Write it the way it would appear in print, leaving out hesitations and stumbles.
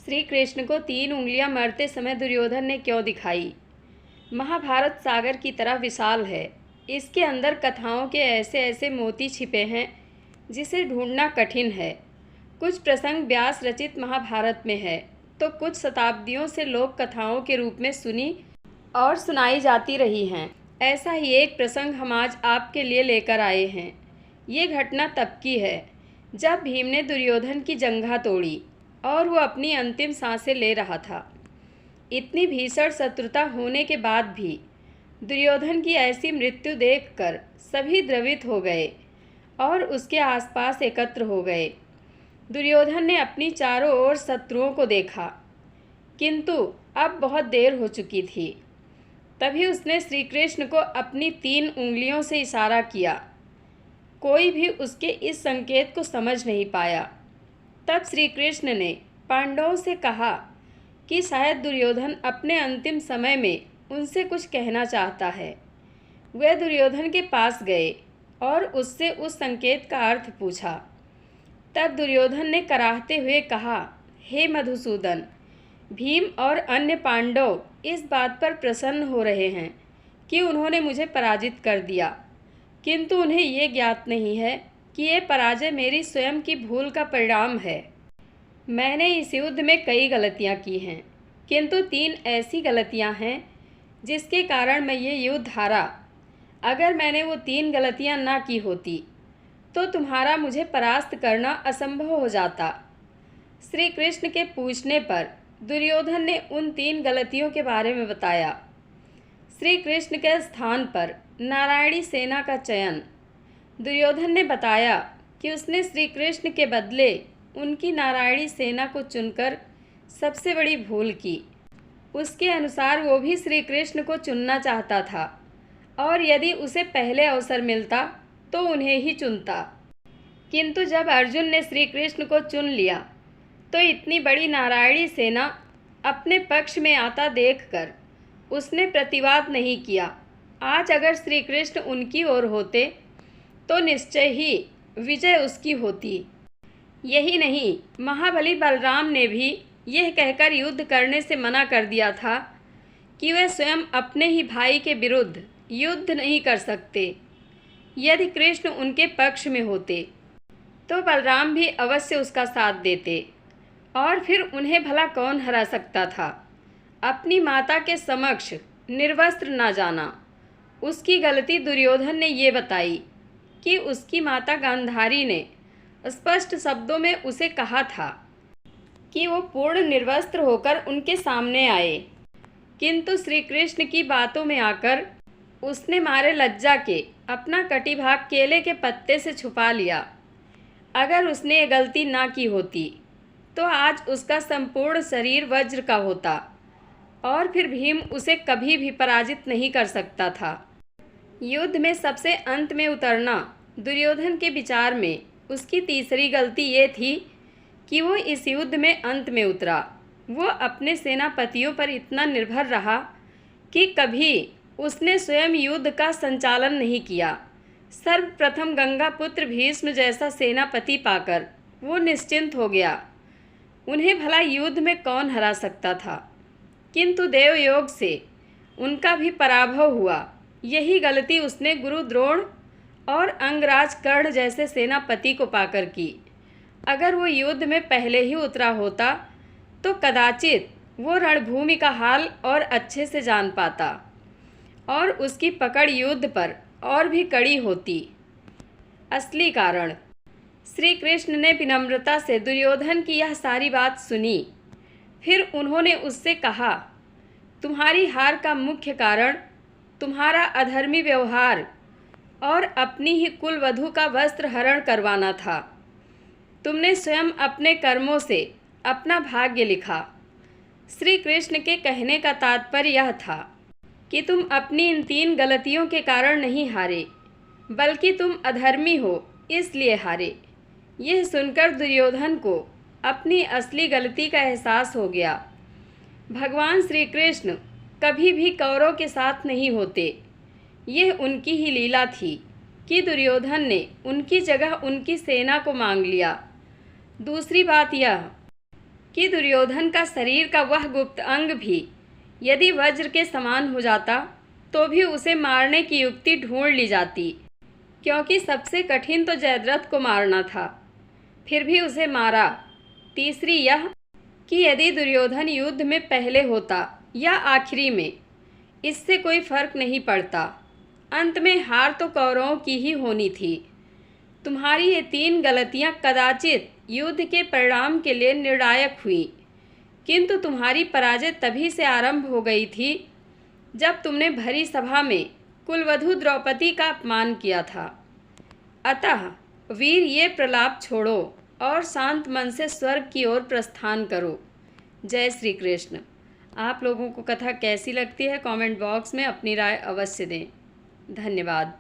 श्री कृष्ण को 3 उंगलियां मरते समय दुर्योधन ने क्यों दिखाई। महाभारत सागर की तरह विशाल है। इसके अंदर कथाओं के ऐसे ऐसे मोती छिपे हैं जिसे ढूंढना कठिन है। कुछ प्रसंग व्यास रचित महाभारत में है तो कुछ शताब्दियों से लोक कथाओं के रूप में सुनी और सुनाई जाती रही हैं। ऐसा ही एक प्रसंग हम आज आपके लिए लेकर आए हैं। ये घटना तब की है जब भीम ने दुर्योधन की जंघा तोड़ी और वो अपनी अंतिम सांसें ले रहा था। इतनी भीषण शत्रुता होने के बाद भी दुर्योधन की ऐसी मृत्यु देखकर सभी द्रवित हो गए और उसके आसपास एकत्र हो गए। दुर्योधन ने अपनी चारों ओर शत्रुओं को देखा, किंतु अब बहुत देर हो चुकी थी। तभी उसने श्री कृष्ण को अपनी 3 उंगलियों से इशारा किया। कोई भी उसके इस संकेत को समझ नहीं पाया। तब श्री कृष्ण ने पांडवों से कहा कि शायद दुर्योधन अपने अंतिम समय में उनसे कुछ कहना चाहता है। वे दुर्योधन के पास गए और उससे उस संकेत का अर्थ पूछा। तब दुर्योधन ने कराहते हुए कहा, हे मधुसूदन, भीम और अन्य पांडव इस बात पर प्रसन्न हो रहे हैं कि उन्होंने मुझे पराजित कर दिया, किंतु उन्हें ये ज्ञात नहीं है कि ये पराजय मेरी स्वयं की भूल का परिणाम है। मैंने इस युद्ध में कई गलतियां की हैं, किंतु 3 ऐसी गलतियां हैं जिसके कारण मैं ये युद्ध हारा। अगर मैंने वो 3 गलतियां ना की होती तो तुम्हारा मुझे परास्त करना असंभव हो जाता। श्री कृष्ण के पूछने पर दुर्योधन ने उन 3 गलतियों के बारे में बताया। श्री कृष्ण के स्थान पर नारायणी सेना का चयन। दुर्योधन ने बताया कि उसने श्री कृष्ण के बदले उनकी नारायणी सेना को चुनकर सबसे बड़ी भूल की। उसके अनुसार वो भी श्री कृष्ण को चुनना चाहता था और यदि उसे पहले अवसर मिलता तो उन्हें ही चुनता, किंतु जब अर्जुन ने श्री कृष्ण को चुन लिया तो इतनी बड़ी नारायणी सेना अपने पक्ष में आता देखकर उसने प्रतिवाद नहीं किया। आज अगर श्री कृष्ण उनकी ओर होते तो निश्चय ही विजय उसकी होती। यही नहीं, महाबली बलराम ने भी यह कहकर युद्ध करने से मना कर दिया था कि वे स्वयं अपने ही भाई के विरुद्ध युद्ध नहीं कर सकते। यदि कृष्ण उनके पक्ष में होते तो बलराम भी अवश्य उसका साथ देते और फिर उन्हें भला कौन हरा सकता था। अपनी माता के समक्ष निर्वस्त्र ना जाना। उसकी गलती दुर्योधन ने ये बताई कि उसकी माता गांधारी ने स्पष्ट शब्दों में उसे कहा था कि वो पूर्ण निर्वस्त्र होकर उनके सामने आए, किंतु श्री कृष्ण की बातों में आकर उसने मारे लज्जा के अपना कटिभाग केले के पत्ते से छुपा लिया। अगर उसने ये गलती ना की होती तो आज उसका संपूर्ण शरीर वज्र का होता और फिर भीम उसे कभी भी पराजित नहीं कर सकता था। युद्ध में सबसे अंत में उतरना दुर्योधन के विचार में उसकी तीसरी गलती ये थी कि वो इस युद्ध में अंत में उतरा। वो अपने सेनापतियों पर इतना निर्भर रहा कि कभी उसने स्वयं युद्ध का संचालन नहीं किया। सर्वप्रथम गंगा पुत्र भीष्म जैसा सेनापति पाकर वो निश्चिंत हो गया। उन्हें भला युद्ध में कौन हरा सकता था, किंतु देवयोग से उनका भी पराभव हुआ। यही गलती उसने गुरु द्रोण और अंगराज कर्ण जैसे सेनापति को पाकर की। अगर वो युद्ध में पहले ही उतरा होता तो कदाचित वो रणभूमि का हाल और अच्छे से जान पाता और उसकी पकड़ युद्ध पर और भी कड़ी होती। असली कारण। श्री कृष्ण ने विनम्रता से दुर्योधन की यह सारी बात सुनी। फिर उन्होंने उससे कहा, तुम्हारी हार का मुख्य कारण तुम्हारा अधर्मी व्यवहार और अपनी ही कुलवधू का वस्त्र हरण करवाना था। तुमने स्वयं अपने कर्मों से अपना भाग्य लिखा। श्री कृष्ण के कहने का तात्पर्य यह था कि तुम अपनी इन 3 गलतियों के कारण नहीं हारे, बल्कि तुम अधर्मी हो इसलिए हारे। यह सुनकर दुर्योधन को अपनी असली गलती का एहसास हो गया। भगवान श्री कृष्ण कभी भी कौरव के साथ नहीं होते। यह उनकी ही लीला थी कि दुर्योधन ने उनकी जगह उनकी सेना को मांग लिया। दूसरी बात यह कि दुर्योधन का शरीर का वह गुप्त अंग भी यदि वज्र के समान हो जाता तो भी उसे मारने की युक्ति ढूंढ ली जाती, क्योंकि सबसे कठिन तो जयद्रथ को मारना था, फिर भी उसे मारा। तीसरी यह कि यदि दुर्योधन युद्ध में पहले होता या आखिरी में, इससे कोई फर्क नहीं पड़ता, अंत में हार तो कौरवों की ही होनी थी। तुम्हारी ये 3 गलतियां कदाचित युद्ध के परिणाम के लिए निर्णायक हुई, किंतु तुम्हारी पराजय तभी से आरंभ हो गई थी जब तुमने भरी सभा में कुलवधू द्रौपदी का अपमान किया था। अतः वीर, ये प्रलाप छोड़ो और शांत मन से स्वर्ग की ओर प्रस्थान करो। जय श्री कृष्ण। आप लोगों को कथा कैसी लगती है कमेंट बॉक्स में अपनी राय अवश्य दें। धन्यवाद।